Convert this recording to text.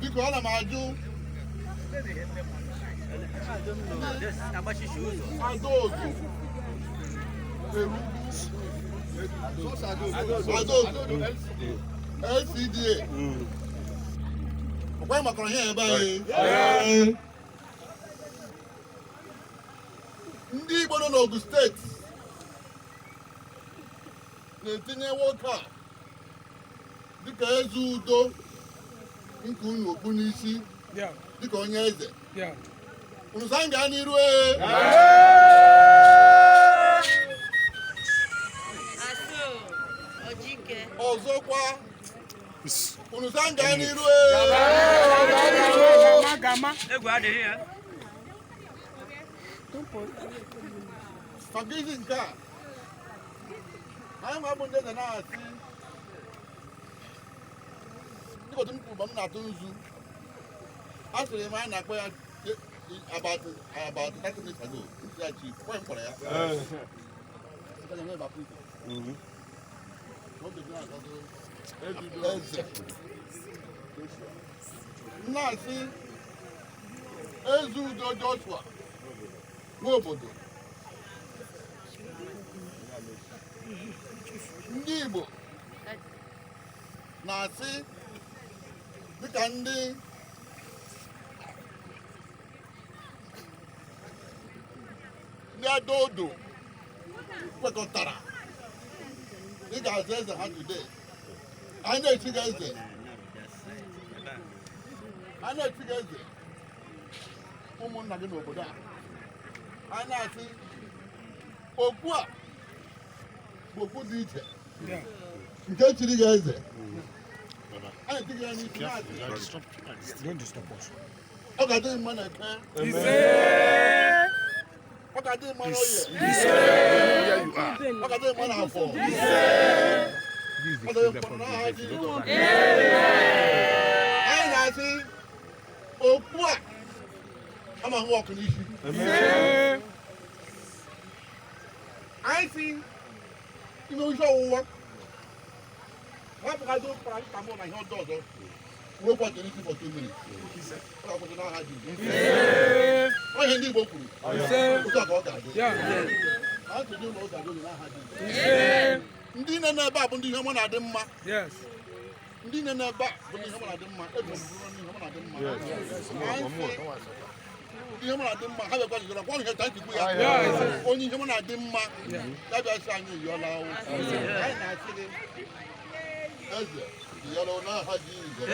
Biko ana m ajụ. Ezeudo. Ezeudo. LCDA. Ọkwa makọrọ ihe ebe anyị. Ndị Igbo nọ n'Ogun steeti na-etinye nwoke a dịka Ezeudo nke unu okpu n'isi dịka onye eze. Unu sa nga n'iru ọzọkwa unu sa nga n'iru egwu adịghị ya. Fagizi nke a anyị nwa bụ ndị eze na-asị dịka otu m kwuru mgbe m na-atụ nzu a sịrị m anyị na-akpọ ya about 30 minutes ago. Ya chief, why for ya? Nasi Ezeudo Joshua Nwobodo. Ndị Igbo na-asị dịka ndị Ezeudo kwekọtara ị ga-aza eze ha today. Anyị na-echi gị eze. Anyị na-echi gị eze ụmụnna gị n'obodo a. Anyị na-asị okwu a bụ okwu dị iche nke chiri gị eze. Anyị etighị ya n'isi na-asị ọ ga-adị mma na ekpe. Ọ ga-adị mma n'oye. Ọ ga-adị mma n'afọ. Ọ ga-adị mma n'aha Jizọs. Anyị na-asị okwu a amaghị ọkụ n'isi. Anyị si ime isi ọwụwa hapụgadị paracetamol na ihe ọjọọ ọzọ wepụ ọtọ n'isi for 2 minutes. Ọ ga-akwụsị n'aha Jizọs. Onye ndị Igbo kwuru otu a ka ọ ga-adị. Anyị tụrụ ụlọ ụzọ adị n'aha Jizọs. Ndị nne n'ebe a bụ ndị ihe ọma na-adị mma. Ndị nne n'ebe a bụ ndị ihe ọma na-adị mma. Ebu m bụrụ ndị ihe ọma na-adị mma. Ihe ọma na-adị mma ha bịakwa jijọrọ kwa ihe ka nchikwu ya. Onye ihe ọma na-adị mma ya bịa sị anyị yọla. Anyị na-asị gị eze yọrọ n'aha Jizọs.